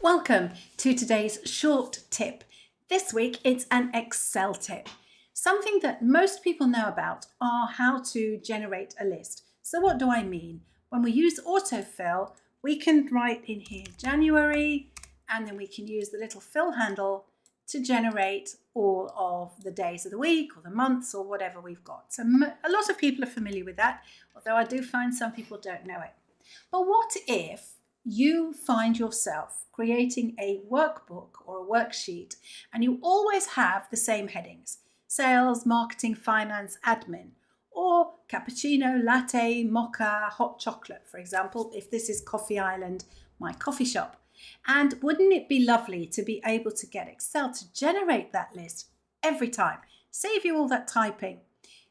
Welcome to today's short tip. This week it's an Excel tip. Something that most people know about are how to generate a list. So what do I mean? When we use autofill, we can write in here January, and then we can use the little fill handle to generate all of the days of the week or the months or whatever we've got. So a lot of people are familiar with that, although I do find some people don't know it. But what if you find yourself creating a workbook or a worksheet and you always have the same headings: sales, marketing, finance, admin, or cappuccino, latte, mocha, hot chocolate, for example, if this is Coffee Island, my coffee shop. And wouldn't it be lovely to be able to get Excel to generate that list every time, save you all that typing?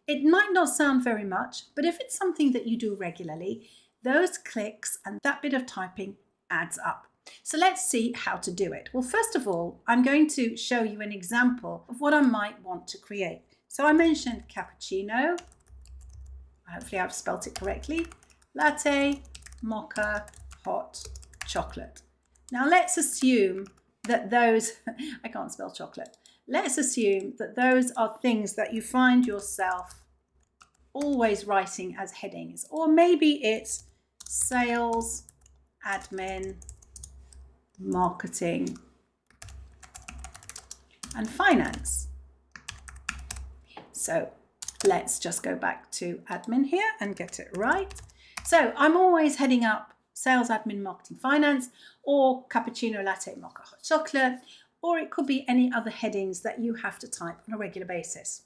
It might not sound very much, but if it's something that you do regularly, those clicks and that bit of typing adds up. So let's see how to do it. Well, first of all, I'm going to show you an example of what I might want to create. So I mentioned cappuccino. Hopefully I've spelt it correctly. Latte, mocha, hot chocolate. Now let's assume that those, I can't spell chocolate. Let's assume that those are things that you find yourself always writing as headings, or maybe it's sales, admin, marketing, and finance. So let's just go back to admin here and get it right. So I'm always heading up sales, admin, marketing, finance, or cappuccino, latte, mocha, hot chocolate, or it could be any other headings that you have to type on a regular basis.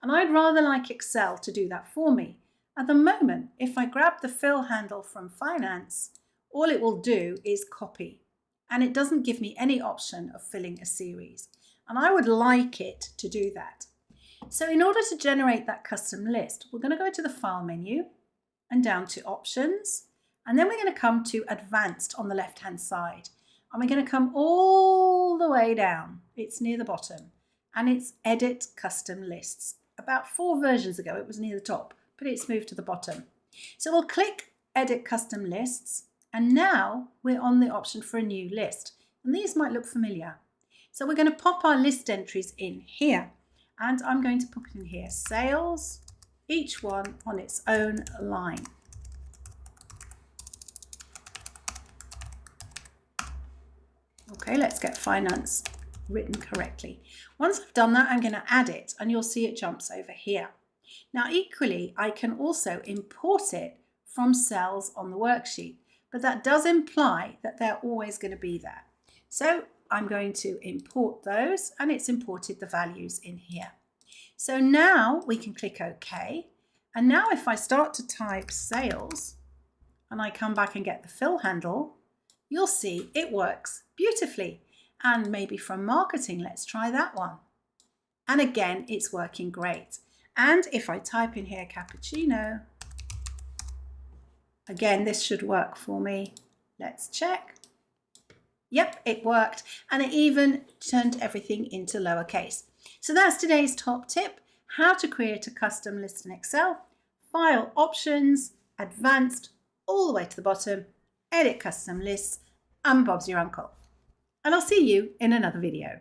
And I'd rather like Excel to do that for me. At the moment, if I grab the fill handle from finance, all it will do is copy, and it doesn't give me any option of filling a series. And I would like it to do that. So in order to generate that custom list, we're going to go to the File menu and down to Options, and then we're going to come to Advanced on the left-hand side. And we're going to come all the way down. It's near the bottom, and it's Edit Custom Lists. About 4 versions ago, it was near the top, but it's moved to the bottom. So we'll click Edit Custom Lists, and now we're on the option for a new list. And these might look familiar. So we're going to pop our list entries in here, and I'm going to put in here sales, each one on its own line. Okay, let's get finance written correctly. Once I've done that, I'm going to add it, and you'll see it jumps over here. Now, equally, I can also import it from cells on the worksheet, but that does imply that they're always going to be there. So I'm going to import those, and it's imported the values in here. So now we can click OK. And now if I start to type sales and I come back and get the fill handle, you'll see it works beautifully. And maybe from marketing, let's try that one. And again, it's working great. And if I type in here cappuccino, again, this should work for me. Let's check. Yep, it worked. And it even turned everything into lowercase. So that's today's top tip: how to create a custom list in Excel. File, Options, Advanced, all the way to the bottom, Edit Custom Lists, and Bob's your uncle. And I'll see you in another video.